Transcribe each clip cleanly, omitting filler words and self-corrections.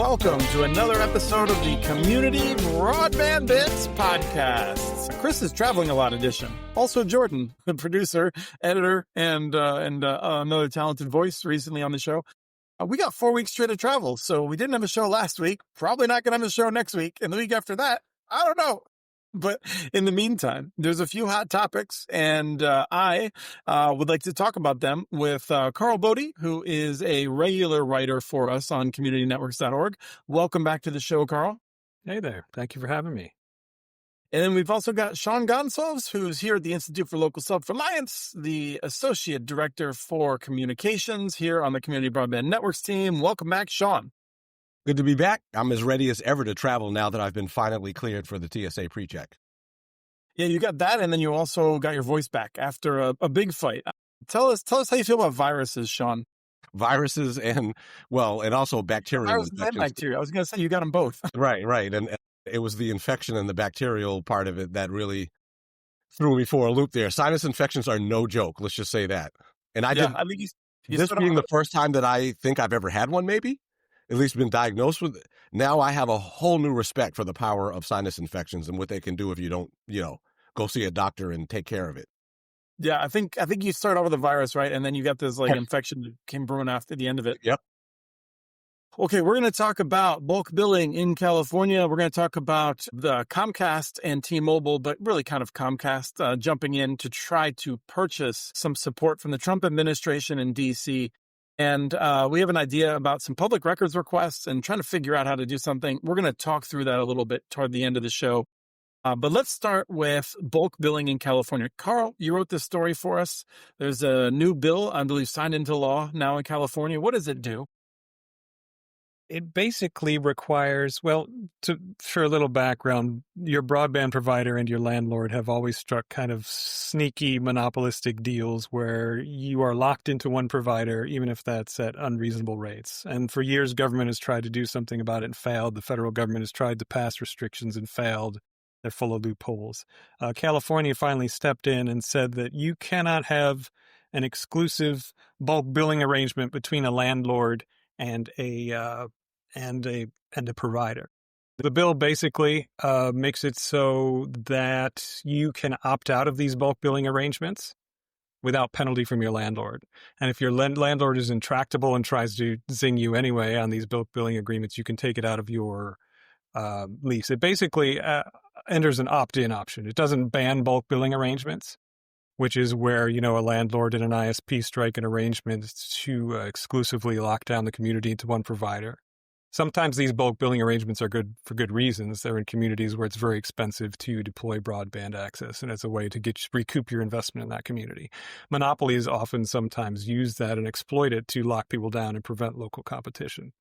welcome to another episode of the Community Broadband Bits podcast. Chris is traveling a lot edition. Also Jordan, the producer, editor, and another talented voice recently on the show. We got 4 weeks straight of travel, so we didn't have a show last week. Probably not going to have a show next week. And the week after that, I don't know. But in the meantime, there's a few hot topics, and I would like to talk about them with Karl Bode, who is a regular writer for us on communitynetworks.org. Welcome back to the show, Karl. Hey there. Thank you for having me. And then we've also got Sean Gonsalves, who's here at the Institute for Local Self-Reliance, the Associate Director for Communications here on the Community Broadband Networks team. Welcome back, Sean. Good to be back. I'm as ready as ever to travel now that I've been finally cleared for the TSA pre-check. Yeah, you got that, and then you also got your voice back after a big fight. Tell us how you feel about viruses, Sean. Viruses and also bacterial infections. And bacteria. I was going to say you got them both. Right. And it was the infection and the bacterial part of it that really threw me for a loop there. Sinus infections are no joke. Let's just say that. And I think this being the first time that I think I've ever had one, maybe. At least been diagnosed with it. Now I have a whole new respect for the power of sinus infections and what they can do if you don't, go see a doctor and take care of it. Yeah, I think you start out with a virus, right? And then you got this infection that came brewing after the end of it. Yep. Okay, we're going to talk about bulk billing in California. We're going to talk about the Comcast and T-Mobile, but really kind of Comcast jumping in to try to purchase some support from the Trump administration in D.C. And we have an idea about some public records requests and trying to figure out how to do something. We're going to talk through that a little bit toward the end of the show. But let's start with bulk billing in California. Karl, you wrote this story for us. There's a new bill, I believe, signed into law now in California. What does it do? It basically requires, for a little background, your broadband provider and your landlord have always struck kind of sneaky monopolistic deals where you are locked into one provider, even if that's at unreasonable rates. And for years, government has tried to do something about it and failed. The federal government has tried to pass restrictions and failed. They're full of loopholes. California finally stepped in and said that you cannot have an exclusive bulk billing arrangement between a landlord and a provider. The bill basically makes it so that you can opt out of these bulk billing arrangements without penalty from your landlord. And if your landlord is intractable and tries to zing you anyway on these bulk billing agreements, you can take it out of your lease. It basically enters an opt-in option. It doesn't ban bulk billing arrangements, which is where, a landlord and an ISP strike an arrangement to exclusively lock down the community into one provider. Sometimes these bulk billing arrangements are good for good reasons. They're in communities where it's very expensive to deploy broadband access, and it's a way to recoup your investment in that community. Monopolies often sometimes use that and exploit it to lock people down and prevent local competition.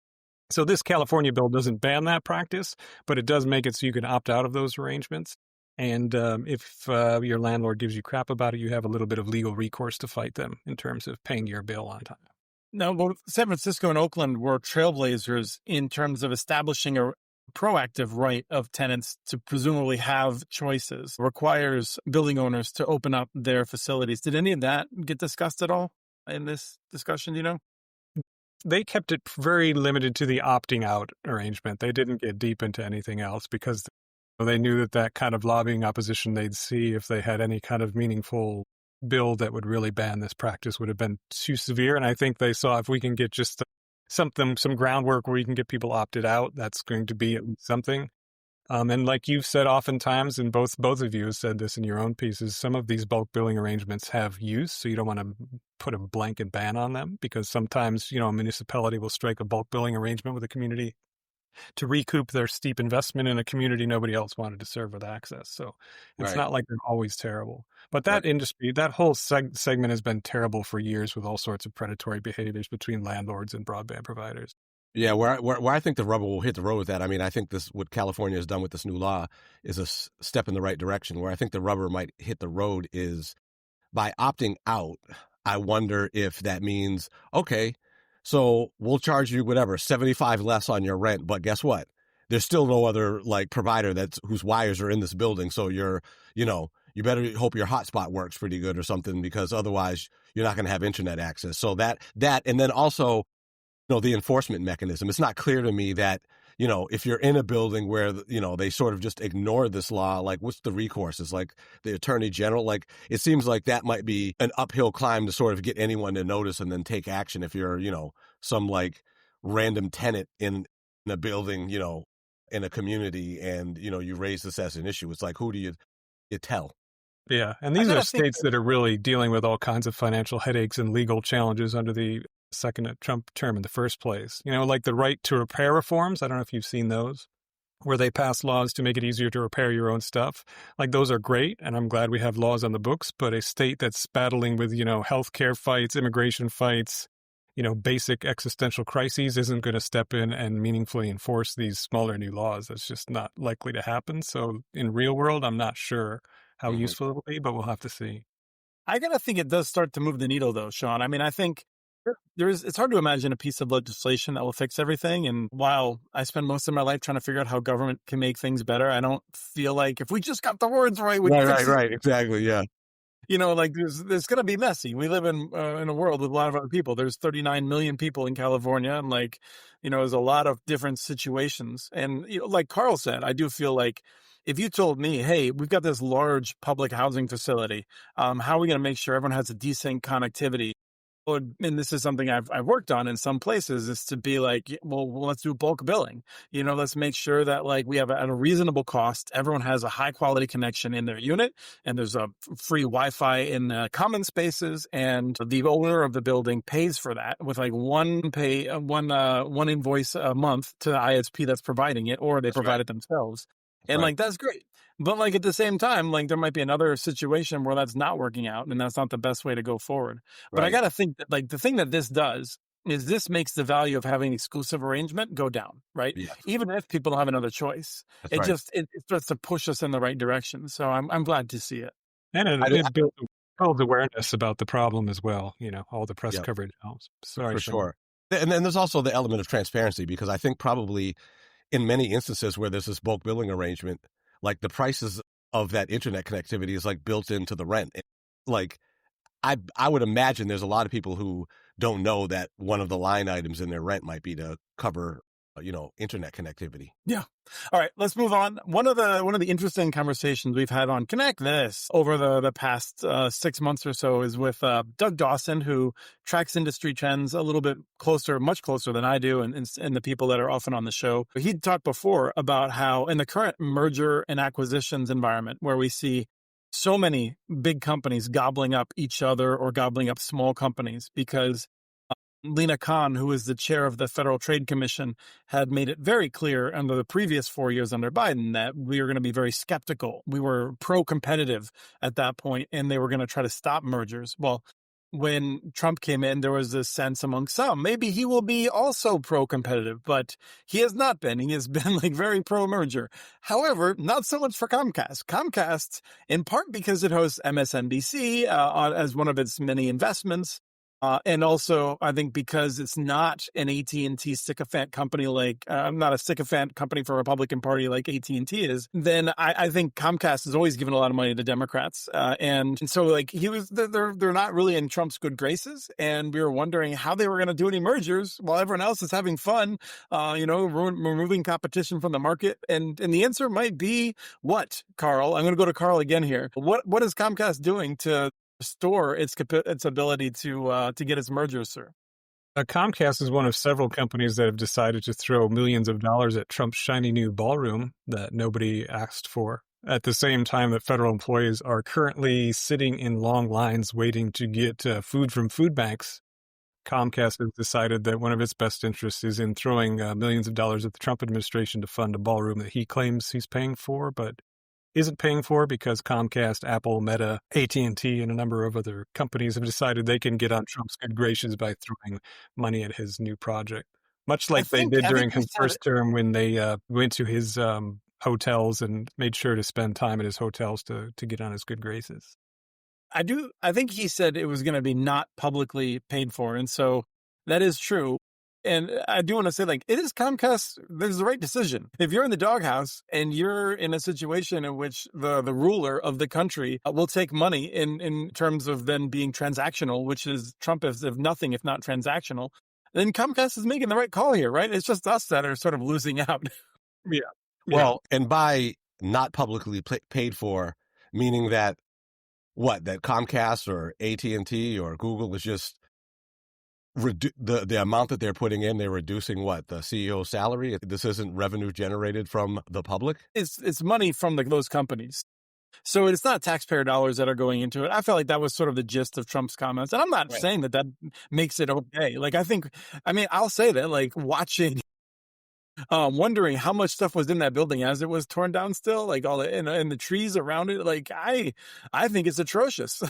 So this California bill doesn't ban that practice, but it does make it so you can opt out of those arrangements. And if your landlord gives you crap about it, you have a little bit of legal recourse to fight them in terms of paying your bill on time. Now, both San Francisco and Oakland were trailblazers in terms of establishing a proactive right of tenants to presumably have choices, requires building owners to open up their facilities. Did any of that get discussed at all in this discussion, They kept it very limited to the opting out arrangement. They didn't get deep into anything else because they knew that kind of lobbying opposition they'd see if they had any kind of meaningful bill that would really ban this practice would have been too severe. And I think they saw if we can get just some groundwork where we can get people opted out, that's going to be something. And like you've said oftentimes, and both of you have said this in your own pieces, some of these bulk billing arrangements have use, so you don't want to put a blanket ban on them because sometimes, a municipality will strike a bulk billing arrangement with a community to recoup their steep investment in a community nobody else wanted to serve with access. So it's not like they're always terrible. But that industry, that whole segment has been terrible for years with all sorts of predatory behaviors between landlords and broadband providers. Yeah, where I think the rubber will hit the road with that, I think what California has done with this new law is a step in the right direction. Where I think the rubber might hit the road is by opting out. I wonder if that means, okay, so we'll charge you whatever, $75 less on your rent, but guess what? There's still no other provider whose wires are in this building, so you better hope your hotspot works pretty good or something because otherwise you're not going to have internet access. So that and then also the enforcement mechanism. It's not clear to me that, if you're in a building where, they sort of just ignore this law, like what's the recourse? Is like the attorney general, like it seems like that might be an uphill climb to sort of get anyone to notice and then take action if you're, some like random tenant in a building, in a community and, you raise this as an issue. It's like, who do you tell? Yeah, and these are states that are really dealing with all kinds of financial headaches and legal challenges under the second Trump term in the first place. Like the right to repair reforms. I don't know if you've seen those, where they pass laws to make it easier to repair your own stuff. Like those are great, and I'm glad we have laws on the books, but a state that's battling with, healthcare fights, immigration fights, basic existential crises isn't going to step in and meaningfully enforce these smaller new laws. That's just not likely to happen. So in real world, I'm not sure how useful it will be, but we'll have to see. I gotta think it does start to move the needle, though, Sean. I mean, I think it's hard to imagine a piece of legislation that will fix everything. And while I spend most of my life trying to figure out how government can make things better, I don't feel like if we just got the words right, we fix it. Right, exactly, yeah. Like there's going to be messy. We live in a world with a lot of other people. There's 39 million people in California, and there's a lot of different situations. And like Karl said, I do feel like if you told me, hey, we've got this large public housing facility, how are we going to make sure everyone has a decent connectivity? And this is something I've worked on in some places, is to be like, well, let's do bulk billing. Let's make sure that we have at a reasonable cost, everyone has a high quality connection in their unit, and there's a free Wi-Fi in common spaces, and the owner of the building pays for that with one invoice a month to the ISP that's providing it, or they provide it themselves. And that's great. But at the same time, there might be another situation where that's not working out, and that's not the best way to go forward. But I got to think that the thing that this does is this makes the value of having exclusive arrangement go down, right? Yeah. Even if people don't have another choice, it starts to push us in the right direction. So I'm glad to see it. And it builds awareness about the problem as well. All the press coverage helps. Sorry, for sure. And then there's also the element of transparency, because I think probably in many instances where there's this bulk billing arrangement, the prices of that internet connectivity is built into the rent. I would imagine there's a lot of people who don't know that one of the line items in their rent might be to cover, internet connectivity. Yeah. All right, let's move on. One of the interesting conversations we've had on Connect This over the past 6 months or so is with Doug Dawson, who tracks industry trends a little bit closer, much closer than I do, and the people that are often on the show. He talked before about how in the current merger and acquisitions environment, where we see so many big companies gobbling up each other or gobbling up small companies, because Lena Khan, who is the chair of the Federal Trade Commission, had made it very clear under the previous 4 years under Biden that we were going to be very skeptical. We were pro-competitive at that point, and they were going to try to stop mergers. Well, when Trump came in, there was this sense among some, maybe he will be also pro-competitive, but he has not been. He has been very pro-merger. However, not so much for Comcast. Comcast, in part because it hosts MSNBC as one of its many investments, and also, I think because it's not an AT&T sycophant company not a sycophant company for a Republican Party like AT&T is, then I think Comcast has always given a lot of money to Democrats. And so they're not really in Trump's good graces. And we were wondering how they were going to do any mergers while everyone else is having fun, removing competition from the market. And the answer might be what, Karl? I'm going to go to Karl again here. What is Comcast doing to restore its ability to get its mergers through? Comcast is one of several companies that have decided to throw millions of dollars at Trump's shiny new ballroom that nobody asked for. At the same time that federal employees are currently sitting in long lines waiting to get food from food banks, Comcast has decided that one of its best interests is in throwing millions of dollars at the Trump administration to fund a ballroom that he claims he's paying for, but isn't paying for because Comcast, Apple, Meta, AT&T, and a number of other companies have decided they can get on Trump's good graces by throwing money at his new project. Much like they did during his first term when they went to his hotels and made sure to spend time at his hotels to get on his good graces. I think he said it was going to be not publicly paid for. And so that is true. And I do want to say, it is Comcast, there's the right decision. If you're in the doghouse and you're in a situation in which the ruler of the country will take money in terms of then being transactional, which is Trump is if nothing, if not transactional, then Comcast is making the right call here, right? It's just us that are sort of losing out. Yeah. Well, and by not publicly paid for, meaning that that Comcast or AT&T or Google is just the amount that they're putting in, they're reducing the CEO's salary. This isn't revenue generated from the public. It's money from those companies. So it's not taxpayer dollars that are going into it. I felt like that was sort of the gist of Trump's comments. And I'm not saying that makes it okay. I'll say that watching, wondering how much stuff was in that building as it was torn down still, like all the, and the trees around it. I think it's atrocious.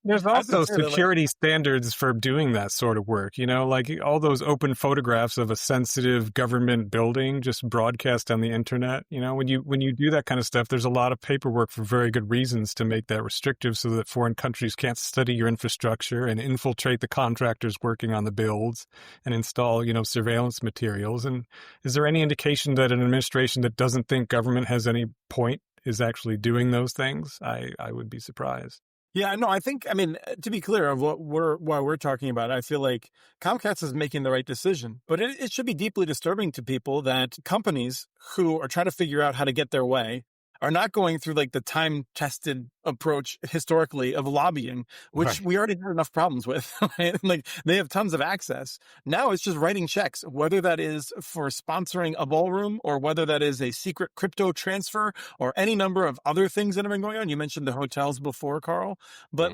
There's also security standards for doing that sort of work, like all those open photographs of a sensitive government building just broadcast on the internet. When you do that kind of stuff, there's a lot of paperwork for very good reasons to make that restrictive so that foreign countries can't study your infrastructure and infiltrate the contractors working on the builds and install, surveillance materials. And is there any indication that an administration that doesn't think government has any point is actually doing those things? I would be surprised. Yeah, no, to be clear of what we're talking about, I feel like Comcast is making the right decision, but it should be deeply disturbing to people that companies who are trying to figure out how to get their way are not going through the time-tested approach historically of lobbying, which we already had enough problems with. Right? They have tons of access. Now it's just writing checks, whether that is for sponsoring a ballroom or whether that is a secret crypto transfer or any number of other things that have been going on. You mentioned the hotels before, Carl, but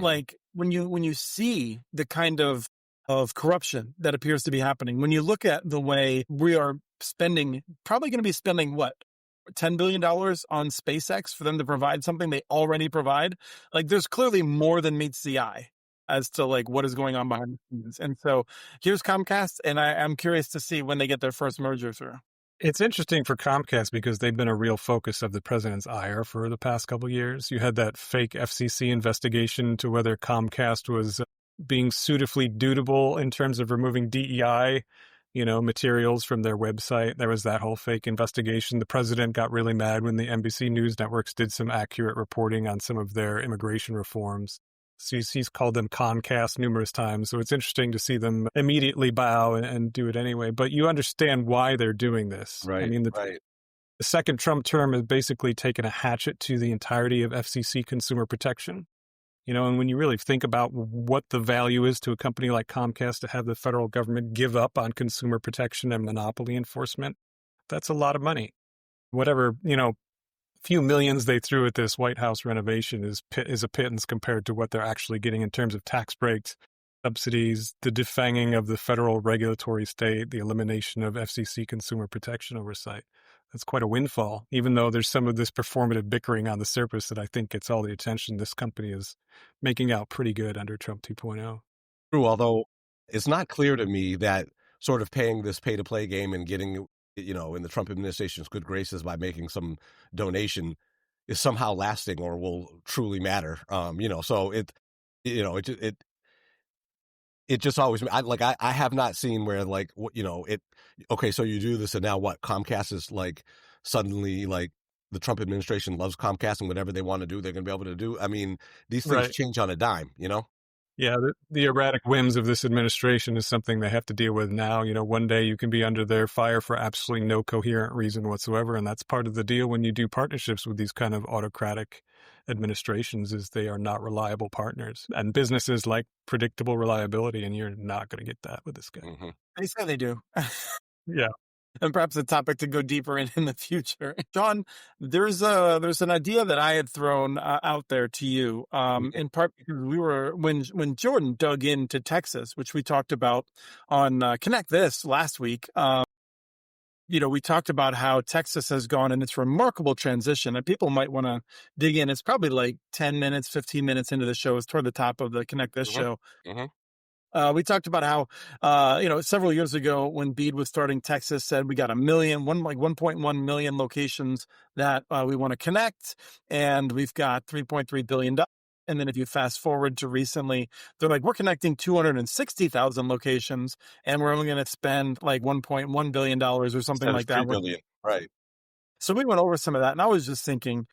when you see the kind of corruption that appears to be happening, when you look at the way we are probably going to be spending $10 billion on SpaceX for them to provide something they already provide. There's clearly more than meets the eye as to what is going on behind the scenes. And so here's Comcast, and I'm curious to see when they get their first merger through. It's interesting for Comcast because they've been a real focus of the president's ire for the past couple of years. You had that fake FCC investigation into whether Comcast was being suitably dudable in terms of removing DEI materials from their website. There was that whole fake investigation. The president got really mad when the NBC News networks did some accurate reporting on some of their immigration reforms. So he's called them Concast numerous times. So it's interesting to see them immediately bow and do it anyway. But you understand why they're doing this. Right. The second Trump term has basically taken a hatchet to the entirety of FCC consumer protection. And when you really think about what the value is to a company like Comcast to have the federal government give up on consumer protection and monopoly enforcement, that's a lot of money. Whatever, few millions they threw at this White House renovation is a pittance compared to what they're actually getting in terms of tax breaks, subsidies, the defanging of the federal regulatory state, the elimination of FCC consumer protection oversight. That's quite a windfall, even though there's some of this performative bickering on the surface that I think gets all the attention. This company is making out pretty good under Trump 2.0. True, although it's not clear to me that sort of paying this pay-to-play game and getting, in the Trump administration's good graces by making some donation is somehow lasting or will truly matter. So it just always, I have not seen where okay, so you do this and now what? Comcast is suddenly the Trump administration loves Comcast and whatever they want to do, they're going to be able to do. I mean, these things change on a dime, Yeah, the erratic whims of this administration is something they have to deal with now. One day you can be under their fire for absolutely no coherent reason whatsoever. And that's part of the deal when you do partnerships with these kind of autocratic administrations is they are not reliable partners. And businesses like predictable reliability, and you're not going to get that with this guy. Mm-hmm. They say they do. Yeah. And perhaps a topic to go deeper in the future. John, there's an idea that I had thrown out there to you, in part because when Jordan dug into Texas, which we talked about on Connect This last week. We talked about how Texas has gone in its remarkable transition, and people might want to dig in. It's probably 10 minutes, 15 minutes into the show. It's toward the top of the Connect This show. We talked about how, several years ago when BEAD was starting, Texas said we got 1.1 million locations that we want to connect, and we've got $3.3 billion. And then if you fast forward to recently, they're we're connecting 260,000 locations, and we're only going to spend $1.1 billion or something like that. $3 billion, right. So we went over some of that, and I was just thinking,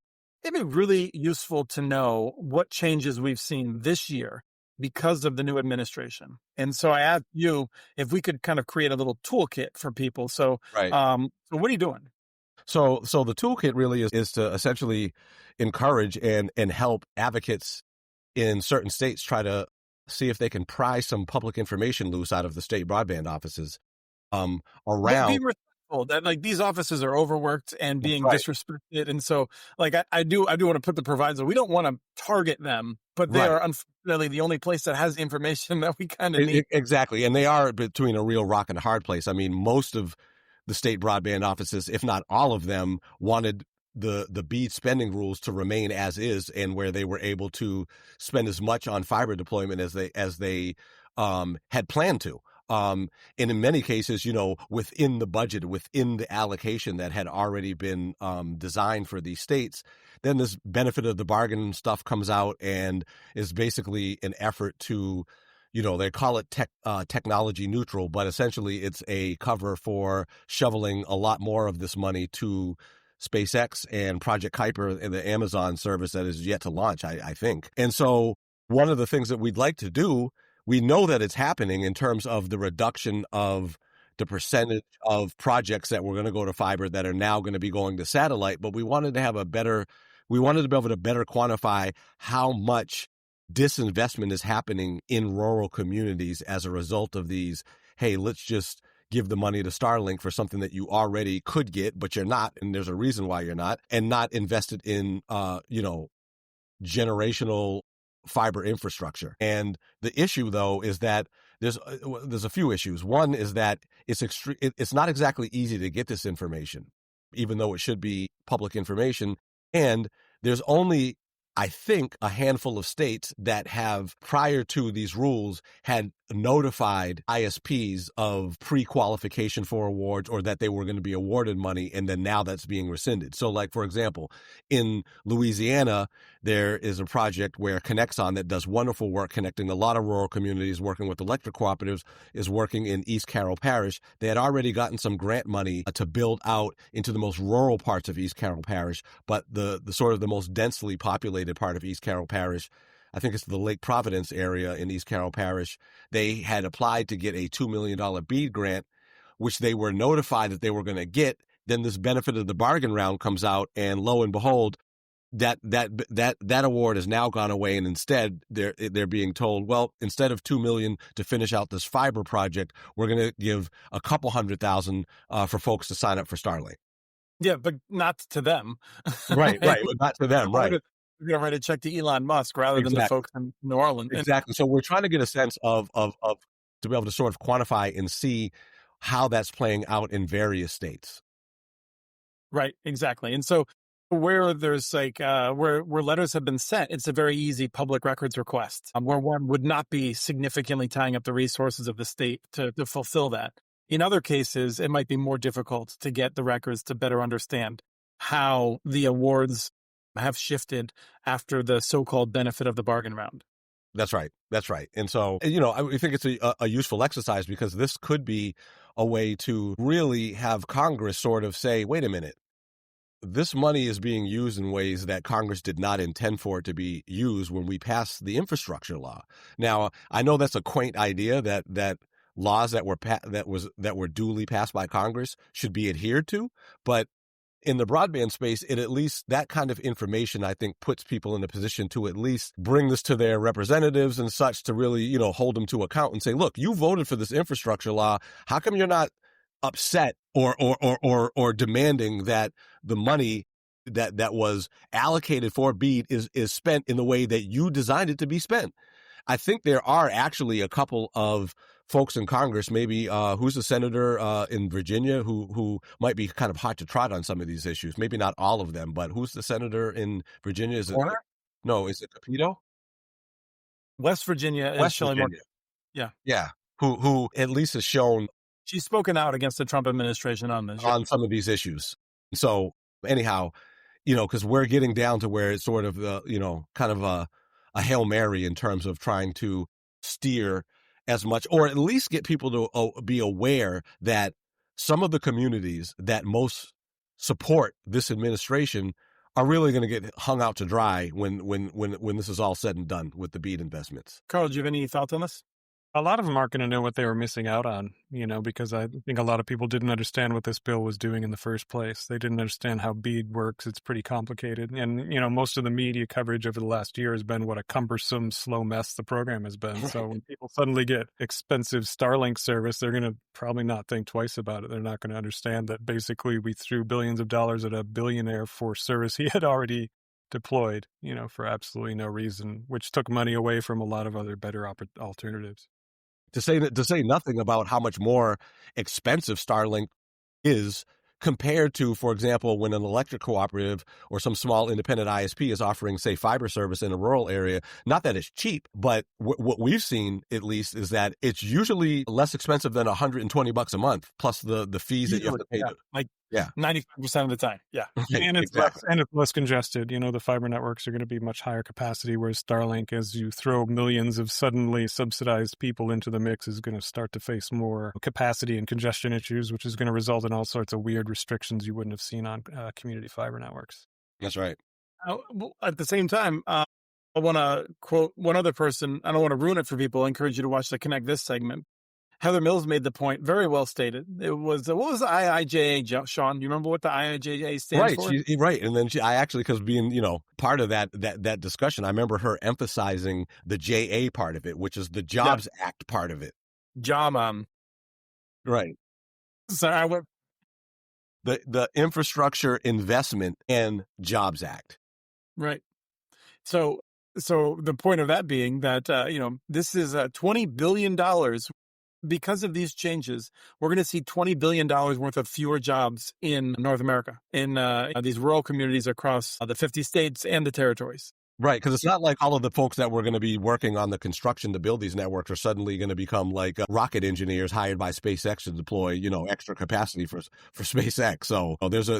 it'd be really useful to know what changes we've seen this year because of the new administration. And so I asked you if we could kind of create a little toolkit for people. So, Right. so what are you doing? So the toolkit really is to essentially encourage and help advocates in certain states try to see if they can pry some public information loose out of the state broadband offices But around. being respectful that like these offices are overworked and being Right. disrespected. And so like I do want to put the proviso. We don't want to target them, but they Right. are unfortunately the only place that has information that we kind of need. Exactly. And they are between a real rock and a hard place. I mean, most of the state broadband offices, if not all of them, wanted the BEAD spending rules to remain as is, and where they were able to spend as much on fiber deployment as they had planned to. And in many cases, within the budget, within the allocation that had already been designed for these states, then this benefit of the bargain stuff comes out and is basically an effort to, they call it technology neutral, but essentially it's a cover for shoveling a lot more of this money to SpaceX and Project Kuiper and the Amazon service that is yet to launch, I think. And so one of the things that we'd like to do, we know that it's happening in terms of the reduction of the percentage of projects that were going to go to fiber that are now going to be going to satellite, but we wanted to be able to better quantify how much disinvestment is happening in rural communities as a result of these, hey, let's just give the money to Starlink for something that you already could get, but you're not, and there's a reason why you're not, and not invested in, generational fiber infrastructure. And the issue, though, is that there's a few issues. One is that it's not exactly easy to get this information, even though it should be public information. And there's only, I think, a handful of states that have, prior to these rules, had notified ISPs of pre-qualification for awards or that they were going to be awarded money, and then now that's being rescinded. So, like, for example, in Louisiana, there is a project where Connexon, that does wonderful work connecting a lot of rural communities, working with electric cooperatives, is working in East Carroll Parish. They had already gotten some grant money to build out into the most rural parts of East Carroll Parish, but the sort of the most densely populated part of East Carroll Parish, I think it's the Lake Providence area in East Carroll Parish, they had applied to get a $2 million BEAD grant, which they were notified that they were going to get. Then this benefit of the bargain round comes out, and lo and behold, that award has now gone away, and instead they're being told, well, instead of $2 million to finish out this fiber project, we're going to give a couple $100,000 for folks to sign up for Starlink. Yeah, but not to them. Right, but not to them, right. We're going to write a check to Elon Musk rather than the folks in New Orleans. Exactly. So we're trying to get a sense of to be able to sort of quantify and see how that's playing out in various states. Right, exactly. And so where there's like where letters have been sent, it's a very easy public records request where one would not be significantly tying up the resources of the state to fulfill that. In other cases, it might be more difficult to get the records to better understand how the awards have shifted after the so-called benefit of the bargain round. That's right. And so, I think it's a useful exercise, because this could be a way to really have Congress sort of say, wait a minute, this money is being used in ways that Congress did not intend for it to be used when we passed the infrastructure law. Now, I know that's a quaint idea that laws that were duly passed by Congress should be adhered to, but in the broadband space, it at least, that kind of information, I think, puts people in a position to at least bring this to their representatives and such, to really, hold them to account and say, look, you voted for this infrastructure law. How come you're not upset or demanding that the money that was allocated for BEAD is spent in the way that you designed it to be spent? I think there are actually a couple of folks in Congress, maybe who's the senator in Virginia who might be kind of hot to trot on some of these issues. Maybe not all of them, but who's the senator in Virginia? Is it Warner? No, is it Capito? West Virginia is Shelley Moore. Yeah. Who at least has shown she's spoken out against the Trump administration on this, on some of these issues. So anyhow, because we're getting down to where it's sort of kind of a Hail Mary in terms of trying to steer as much, or at least get people to be aware that some of the communities that most support this administration are really going to get hung out to dry when this is all said and done with the BEAD investments. Carl, do you have any thoughts on this? A lot of them aren't going to know what they were missing out on, because I think a lot of people didn't understand what this bill was doing in the first place. They didn't understand how BEAD works. It's pretty complicated. And, most of the media coverage over the last year has been what a cumbersome, slow mess the program has been. So when people suddenly get expensive Starlink service, they're going to probably not think twice about it. They're not going to understand that basically we threw billions of dollars at a billionaire for service he had already deployed, for absolutely no reason, which took money away from a lot of other better alternatives. To say nothing about how much more expensive Starlink is compared to, for example, when an electric cooperative or some small independent ISP is offering, say, fiber service in a rural area. Not that it's cheap, but what we've seen, at least, is that it's usually less expensive than $120 a month, plus the fees that you have to pay. Yeah. 95% of the time. Yeah. And it's less congested. The fiber networks are going to be much higher capacity, whereas Starlink, as you throw millions of suddenly subsidized people into the mix, is going to start to face more capacity and congestion issues, which is going to result in all sorts of weird restrictions you wouldn't have seen on community fiber networks. That's right. At the same time, I want to quote one other person. I don't want to ruin it for people. I encourage you to watch the Connect This segment. Heather Mills made the point, very well stated. It was, what was the IIJA, Sean? Do you remember what the IIJA stands for? Right. And then I actually, because being, part of that discussion, I remember her emphasizing the JA part of it, which is the Jobs Act part of it. Right. So I went. The Infrastructure Investment and Jobs Act. Right. So the point of that being that, this is $20 billion. Because of these changes, we're going to see $20 billion worth of fewer jobs in North America, in these rural communities across the 50 states and the territories. Right, because it's not like all of the folks that were going to be working on the construction to build these networks are suddenly going to become like rocket engineers hired by SpaceX to deploy, extra capacity for SpaceX. So there's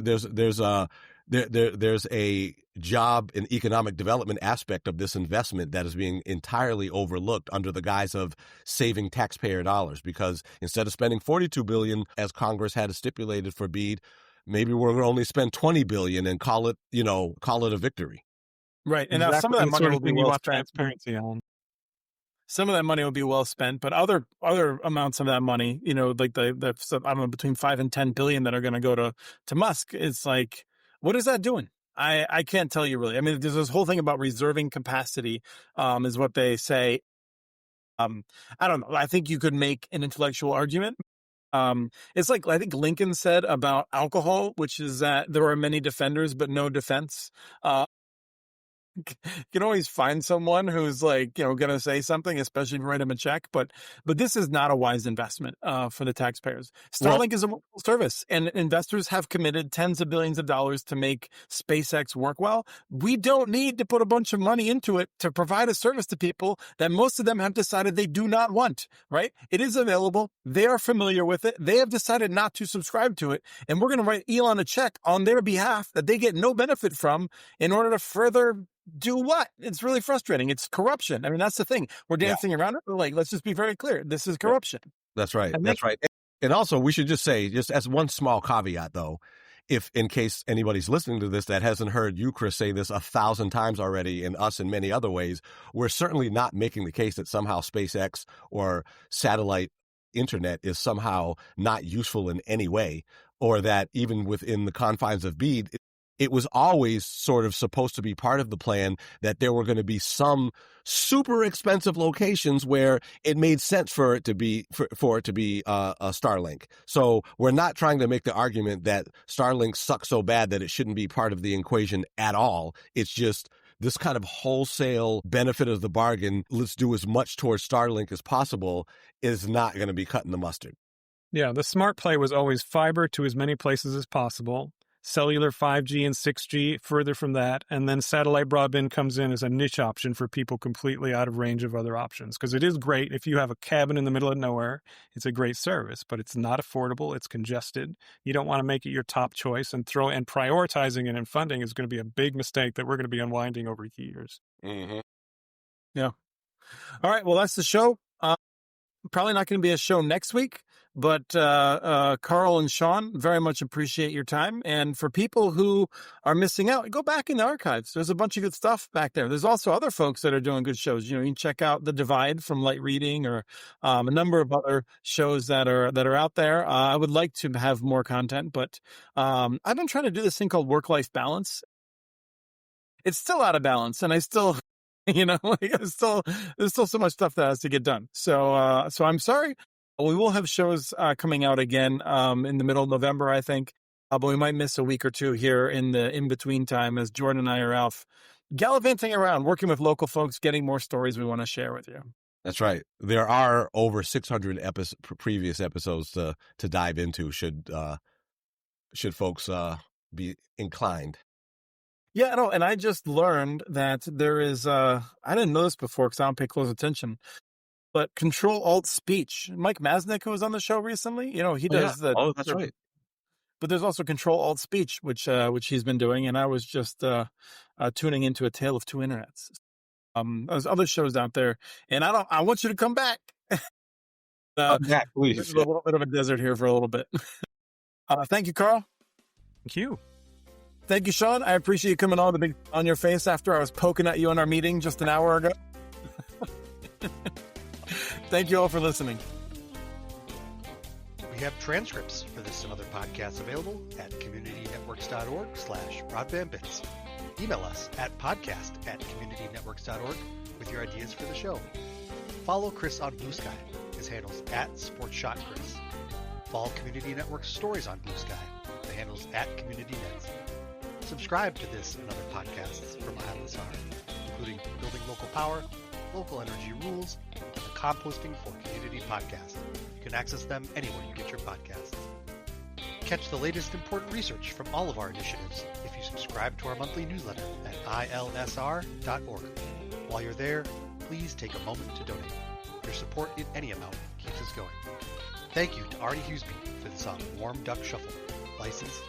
a job and economic development aspect of this investment that is being entirely overlooked under the guise of saving taxpayer dollars, because instead of spending $42 billion as Congress had stipulated for BEAD, maybe we're going to only spend $20 billion and call it a victory. Right. And now some of that money will be well spent. Transparency on. Some of that money will be well spent, but other amounts of that money, like I don't know, between 5 and 10 billion that are going to go to Musk. It's like, what is that doing? I can't tell you really. I mean, there's this whole thing about reserving capacity, is what they say. I don't know. I think you could make an intellectual argument. It's like, I think Lincoln said about alcohol, which is that there are many defenders, but no defense. You can always find someone who's like, going to say something, especially if you write them a check. But this is not a wise investment for the taxpayers. Starlink is a wonderful service, and investors have committed tens of billions of dollars to make SpaceX work well. We don't need to put a bunch of money into it to provide a service to people that most of them have decided they do not want, right? It is available. They are familiar with it. They have decided not to subscribe to it. And we're going to write Elon a check on their behalf that they get no benefit from in order to further do what? It's really frustrating. It's corruption. I mean, that's the thing. We're dancing around it. But let's just be very clear. This is corruption. That's right. That's right. And also, we should just say, just as one small caveat, though, if in case anybody's listening to this that hasn't heard you, Chris, say this 1,000 times already, and us in many other ways, we're certainly not making the case that somehow SpaceX or satellite internet is somehow not useful in any way, or that even within the confines of BEAD, it was always sort of supposed to be part of the plan that there were going to be some super expensive locations where it made sense for it to be a Starlink. So we're not trying to make the argument that Starlink sucks so bad that it shouldn't be part of the equation at all. It's just this kind of wholesale benefit of the bargain, let's do as much towards Starlink as possible, is not going to be cutting the mustard. Yeah, the smart play was always fiber to as many places as possible. Cellular 5G and 6G further from that, and then satellite broadband comes in as a niche option for people completely out of range of other options. Because it is great if you have a cabin in the middle of nowhere, it's a great service, but it's not affordable, it's congested. You don't want to make it your top choice, and prioritizing it and funding is going to be a big mistake that we're going to be unwinding over years. Mm-hmm. Yeah. All right, well, that's the show. Probably not going to be a show next week, but Karl and Sean, very much appreciate your time. And for people who are missing out, go back in the archives. There's a bunch of good stuff back there. There's also other folks that are doing good shows. You can check out The Divide from Light Reading, or a number of other shows that are out there. I would like to have more content, but I've been trying to do this thing called work-life balance. It's still out of balance, and I still, there's still so much stuff that has to get done. So I'm sorry. We will have shows coming out again in the middle of November, I think. But we might miss a week or two here in the in-between time as Jordan and I are out gallivanting around, working with local folks, getting more stories we want to share with you. That's right. There are over 600 previous episodes to dive into should folks be inclined. Yeah, no, and I just learned that there is, I didn't know this before because I don't pay close attention, but Control-Alt-Speech. Mike Masnick, who was on the show recently, he does the... Oh, that's right. But there's also Control-Alt-Speech, which he's been doing, and I was just tuning into A Tale of Two Internets. There's other shows out there, and I want you to come back. Back, please. This is a little bit of a desert here for a little bit. Thank you, Karl. Thank you. Thank you, Sean. I appreciate you coming on the big on your face after I was poking at you in our meeting just an hour ago. Thank you all for listening. We have transcripts for this and other podcasts available at communitynetworks.org/broadbandbits. Email us at podcast@communitynetworks.org with your ideas for the show. Follow Chris on Blue Sky. His handle's @SportsShotChris. Follow Community Network's stories on Blue Sky. The handle's @CommunityNets. Subscribe to this and other podcasts from ILSR, including Building Local Power, Local Energy Rules, and the Composting for Community podcast. You can access them anywhere you get your podcasts. Catch the latest important research from all of our initiatives if you subscribe to our monthly newsletter at ilsr.org. While you're there, please take a moment to donate. Your support in any amount keeps us going. Thank you to Artie Huseby for the song Warm Duck Shuffle, licensed